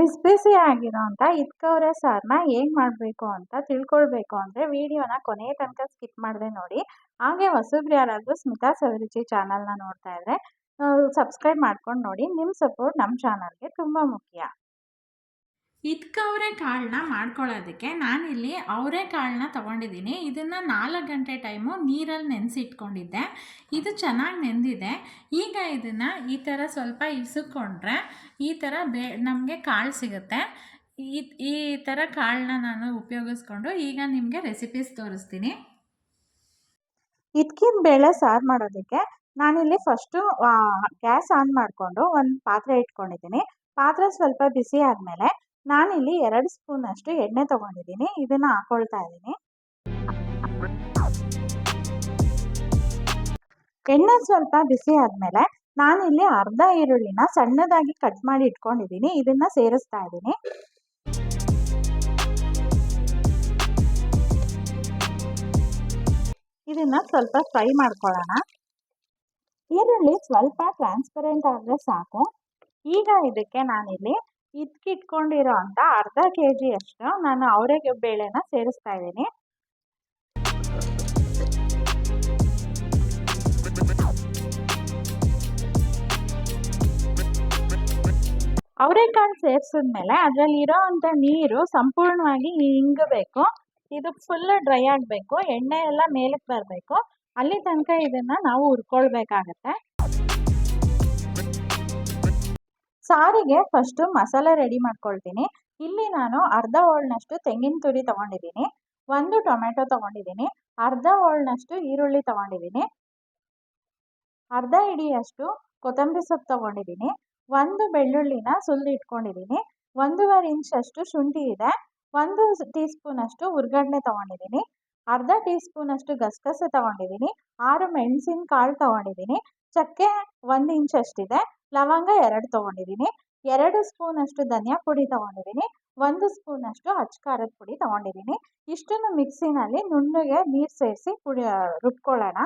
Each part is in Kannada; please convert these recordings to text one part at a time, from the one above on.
ಬಿಸಿ ಬಿಸಿ ಆಗಿರೋಂಥ ಇಟ್ಕವರೆ ಸಾರನ್ನ ಹೇಗೆ ಮಾಡಬೇಕು ಅಂತ ತಿಳ್ಕೊಳ್ಬೇಕು ಅಂದರೆ ವಿಡಿಯೋನ ಕೊನೆಯ ತನಕ ಸ್ಕಿಪ್ ಮಾಡದೆ ನೋಡಿ. ಹಾಗೆ ಹೊಸಬ್ರು ಯಾರಾದರೂ ಸ್ಮಿತಾ ಸವಿರುಚಿ ಚಾನಲ್ನ ನೋಡ್ತಾ ಇದ್ರೆ ಸಬ್ಸ್ಕ್ರೈಬ್ ಮಾಡ್ಕೊಂಡು ನೋಡಿ. ನಿಮ್ಮ ಸಪೋರ್ಟ್ ನಮ್ಮ ಚಾನಲ್ಗೆ ತುಂಬ ಮುಖ್ಯ. ಅವರೆಕಾಳನ್ನ ಮಾಡ್ಕೊಳ್ಳೋದಕ್ಕೆ ನಾನಿಲ್ಲಿ ಅವರೆಕಾಳನ್ನ ತೊಗೊಂಡಿದ್ದೀನಿ. ಇದನ್ನು 4 ಗಂಟೆ ಟೈಮು ನೀರಲ್ಲಿ ನೆನೆಸಿಟ್ಕೊಂಡಿದ್ದೆ. ಇದು ಚೆನ್ನಾಗಿ ನೆಂದಿದೆ. ಈಗ ಇದನ್ನು ಈ ಥರ ಸ್ವಲ್ಪ ಇಸುಕೊಂಡ್ರೆ ಈ ಥರ ನಮಗೆ ಕಾಳು ಸಿಗುತ್ತೆ. ಈ ಥರ ಕಾಳನ್ನ ನಾನು ಉಪಯೋಗಿಸ್ಕೊಂಡು ಈಗ ನಿಮಗೆ ರೆಸಿಪೀಸ್ ತೋರಿಸ್ತೀನಿ. ಇದ್ಕಿನ ಬೇಳೆ ಸಾರು ಮಾಡೋದಕ್ಕೆ ನಾನಿಲ್ಲಿ ಫಸ್ಟು ಗ್ಯಾಸ್ ಆನ್ ಮಾಡಿಕೊಂಡು ಒಂದು ಪಾತ್ರೆ ಇಟ್ಕೊಂಡಿದ್ದೀನಿ. ಪಾತ್ರೆ ಸ್ವಲ್ಪ ಬಿಸಿ ಆದಮೇಲೆ ನಾನಿಲ್ಲಿ 2 ಸ್ಪೂನಷ್ಟು ಎಣ್ಣೆ ತೊಗೊಂಡಿದ್ದೀನಿ. ಇದನ್ನು ಹಾಕೊಳ್ತಾ ಇದ್ದೀನಿ. ಎಣ್ಣೆ ಸ್ವಲ್ಪ ಬಿಸಿ ಆದಮೇಲೆ ನಾನಿಲ್ಲಿ ಅರ್ಧ ಈರುಳ್ಳಿನ ಸಣ್ಣದಾಗಿ ಕಟ್ ಮಾಡಿ ಇಟ್ಕೊಂಡಿದ್ದೀನಿ. ಇದನ್ನು ಸೇರಿಸ್ತಾ ಇದ್ದೀನಿ. ಇದನ್ನು ಸ್ವಲ್ಪ ಫ್ರೈ ಮಾಡ್ಕೊಳ್ಳೋಣ. ಈರುಳ್ಳಿ ಸ್ವಲ್ಪ ಟ್ರಾನ್ಸ್ಪರೆಂಟ್ ಆದರೆ ಸಾಕು. ಈಗ ಇದಕ್ಕೆ ನಾನಿಲ್ಲಿ ಇಟ್ಕೊಂಡಿರೋ ಅಂತ ಅರ್ಧ kg ಅಷ್ಟು ನಾನು ಅವರೆಗೆ ಬೇಳೆನ ಸೇರಿಸ್ತಾ ಇದ್ದೀನಿ. ಅವರೆಕಾಳು ಸೇರಿಸಿದ್ಮೇಲೆ ಅದರಲ್ಲಿ ಇರೋವಂಥ ನೀರು ಸಂಪೂರ್ಣವಾಗಿ ಇಂಗಬೇಕು. ಇದು ಫುಲ್ ಡ್ರೈ ಆಗಬೇಕು. ಎಣ್ಣೆ ಎಲ್ಲ ಮೇಲಕ್ಕೆ ಬರಬೇಕು. ಅಲ್ಲಿ ತನಕ ಇದನ್ನು ನಾವು ಹುರ್ಕೊಳ್ಬೇಕಾಗತ್ತೆ. ಸಾರಿಗೆ ಫಸ್ಟು ಮಸಾಲೆ ರೆಡಿ ಮಾಡ್ಕೊಳ್ತೀನಿ. ಇಲ್ಲಿ ನಾನು ಅರ್ಧ ಹೋಳನಷ್ಟು ತೆಂಗಿನ ತುರಿ ತೊಗೊಂಡಿದ್ದೀನಿ, 1 ಟೊಮೆಟೊ ತೊಗೊಂಡಿದ್ದೀನಿ, ಅರ್ಧ ಹೋಳನಷ್ಟು ಈರುಳ್ಳಿ ತೊಗೊಂಡಿದ್ದೀನಿ, ಅರ್ಧ ಹಿಡಿಯಷ್ಟು ಕೊತ್ತಂಬರಿ ಸೊಪ್ಪು ತೊಗೊಂಡಿದ್ದೀನಿ, 1 ಬೆಳ್ಳುಳ್ಳಿನ ಸುಲಿದು ಇಟ್ಕೊಂಡಿದ್ದೀನಿ, 1.5 ಇಂಚಷ್ಟು ಶುಂಠಿ ಇದೆ, 1 ಟೀ ಸ್ಪೂನಷ್ಟು ಹುರ್ಗಡ್ಲೆ ತೊಗೊಂಡಿದ್ದೀನಿ, ಅರ್ಧ ಟೀ ಸ್ಪೂನಷ್ಟು ಗಸಗಸೆ ತೊಗೊಂಡಿದ್ದೀನಿ, 6 ಮೆಣಸಿನಕಾಳು ತೊಗೊಂಡಿದ್ದೀನಿ, ಚಕ್ಕೆ 1 ಇಂಚಷ್ಟಿದೆ, ಲವಂಗ 2 ತೊಗೊಂಡಿದ್ದೀನಿ, 2 ಸ್ಪೂನಷ್ಟು ಧನಿಯಾ ಪುಡಿ ತೊಗೊಂಡಿದ್ದೀನಿ, 1 ಸ್ಪೂನಷ್ಟು ಅಚ್ಚ ಖಾರದ ಪುಡಿ ತೊಗೊಂಡಿದ್ದೀನಿ. ಇಷ್ಟನ್ನು ಮಿಕ್ಸಿನಲ್ಲಿ ನುಣ್ಣಗೆ ನೀರು ಸೇರಿಸಿ ರುಬ್ಕೊಳ್ಳೋಣ.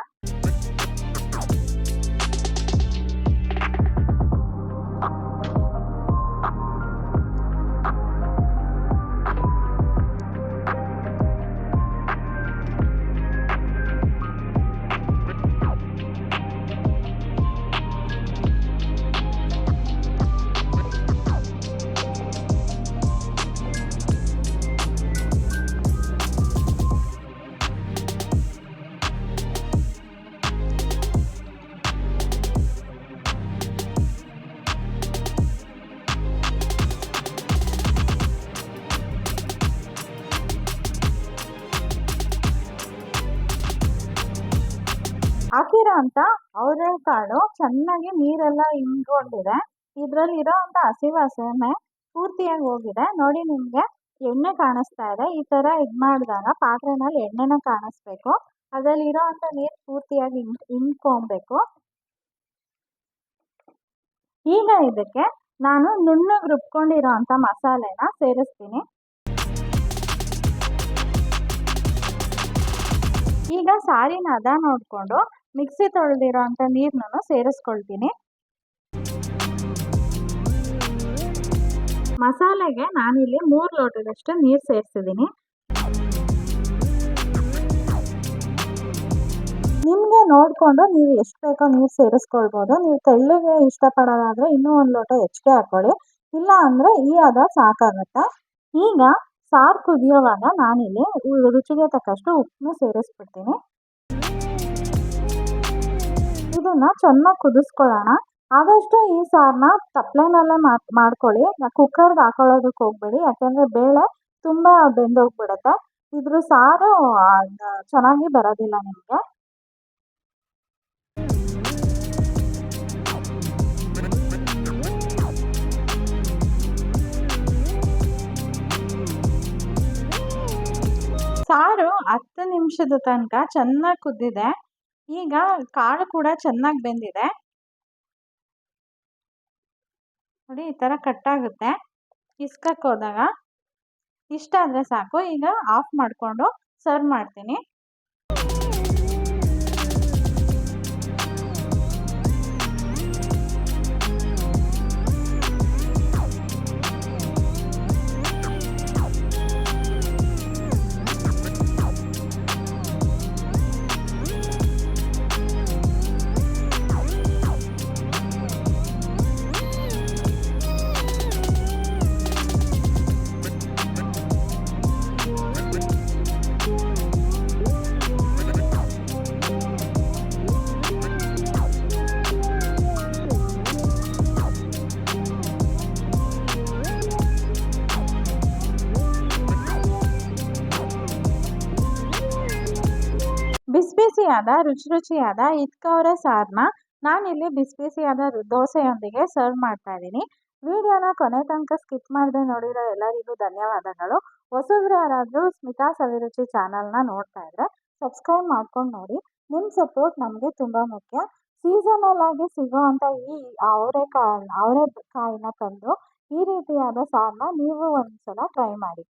ಹಾಕಿರೋ ಅಂತ ಅವರೆಕಾಳು ಚೆನ್ನಾಗಿ ನೀರೆಲ್ಲ ಇಂಗೊಂಡಿದೆ. ಇದರಲ್ಲಿ ಇರೋವಂಥ ಹಸಿ ವಾಸನೆ ಪೂರ್ತಿಯಾಗಿ ಹೋಗಿದೆ. ನೋಡಿ, ನಿಮಗೆ ಎಣ್ಣೆ ಕಾಣಿಸ್ತಾ ಇದೆ. ಈ ಥರ ಇದು ಮಾಡಿದಾಗ ಪಾತ್ರೆನಲ್ಲಿ ಎಣ್ಣೆನ ಕಾಣಿಸ್ಬೇಕು. ಅದರಲ್ಲಿ ಇರೋವಂಥ ನೀರು ಪೂರ್ತಿಯಾಗಿ ಇಂಗ್ಕೊಬೇಕು. ಈಗ ಇದಕ್ಕೆ ನಾನು ನುಣ್ಣಗೆ ರುಬ್ಕೊಂಡಿರೋ ಅಂಥ ಮಸಾಲೆನ ಸೇರಿಸ್ತೀನಿ. ಈಗ ಸಾರಿನ ಹದ ನೋಡಿಕೊಂಡು ಮಿಕ್ಸಿ ತೊಳೆದಿರೋ ಅಂಥ ನೀರನ್ನು ಸೇರಿಸ್ಕೊಳ್ತೀನಿ. ಮಸಾಲೆಗೆ ನಾನಿಲ್ಲಿ 3 ಲೋಟದಷ್ಟು ನೀರು ಸೇರಿಸಿದ್ದೀನಿ. ನಿಮಗೆ ನೋಡಿಕೊಂಡು ನೀವು ಎಷ್ಟು ಬೇಕೋ ನೀರು ಸೇರಿಸ್ಕೊಳ್ಬೋದು. ನೀವು ತೆಳ್ಳಗೆ ಇಷ್ಟಪಡೋದಾದರೆ ಇನ್ನೂ 1 ಲೋಟ ಹೆಚ್ಚಿಗೆ ಹಾಕ್ಕೊಳ್ಳಿ. ಇಲ್ಲ ಅಂದರೆ ಈ ಹದ ಸಾಕಾಗುತ್ತೆ. ಈಗ ಸಾರು ಕುದಿಯೋವಾಗ ನಾನಿಲ್ಲಿ ರುಚಿಗೆ ತಕ್ಕಷ್ಟು ಉಪ್ಪನ್ನು ಸೇರಿಸ್ಬಿಡ್ತೀನಿ. ಇದನ್ನು ಚೆನ್ನಾಗಿ ಕುದಿಸ್ಕೊಳ್ಳೋಣ. ಆದಷ್ಟು ಈ ಸಾರನ್ನ ತಪ್ಪಲೆನಲ್ಲೇ ಮಾಡ್ಕೊಳ್ಳಿ. ಕುಕ್ಕರ್ಗೆ ಹಾಕೊಳ್ಳೋದಕ್ಕೆ ಹೋಗಬೇಡಿ, ಯಾಕೆಂದರೆ ಬೇಳೆ ತುಂಬ ಬೆಂದೋಗ್ಬಿಡುತ್ತೆ. ಇದ್ರ ಸಾರು ಚೆನ್ನಾಗಿ ಬರೋದಿಲ್ಲ ನಿಮಗೆ. ಸಾರು 10 ನಿಮಿಷದ ತನಕ ಚೆನ್ನಾಗಿ ಕುದ್ದಿದೆ. ಈಗ ಕಾಳು ಕೂಡ ಚೆನ್ನಾಗಿ ಬೆಂದಿದೆ. ನೋಡಿ, ಈ ಥರ ಕಟ್ಟಾಗುತ್ತೆ. ಇಸ್ಕಕ್ಕೆ ಹೋದಾಗ ಇಷ್ಟ ಆದರೆ ಸಾಕು. ಈಗ ಆಫ್ ಮಾಡಿಕೊಂಡು ಸರ್ವ್ ಮಾಡ್ತೀನಿ. ಬಿಸಿ ಬಿಸಿಯಾದ ರುಚಿ ರುಚಿಯಾದ ಇಟ್ಕವರೆ ಸಾರನ್ನ ನಾನಿಲ್ಲಿ ಬಿಸಿ ಬಿಸಿಯಾದ ದೋಸೆಯೊಂದಿಗೆ ಸರ್ವ್ ಮಾಡ್ತಾ ಇದ್ದೀನಿ. ವಿಡಿಯೋನ ಕೊನೆ ತನಕ ಸ್ಕಿಪ್ ಮಾಡದೆ ನೋಡಿರೋ ಎಲ್ಲರಿಗೂ ಧನ್ಯವಾದಗಳು. ಹೊಸಬ್ರು ಯಾರಾದರೂ ಸ್ಮಿತಾ ಸವಿರುಚಿ ಚಾನಲ್ನ ನೋಡ್ತಾ ಇದ್ರೆ ಸಬ್ಸ್ಕ್ರೈಬ್ ಮಾಡ್ಕೊಂಡು ನೋಡಿ. ನಿಮ್ಮ ಸಪೋರ್ಟ್ ನಮಗೆ ತುಂಬ ಮುಖ್ಯ. ಸೀಸನಲ್ ಆಗಿ ಸಿಗೋವಂಥ ಈ ಅವರೆಕಾಯಿನ ತಂದು ಈ ರೀತಿಯಾದ ಸಾರನ್ನ ನೀವು ಒಂದ್ಸಲ ಟ್ರೈ ಮಾಡಿ.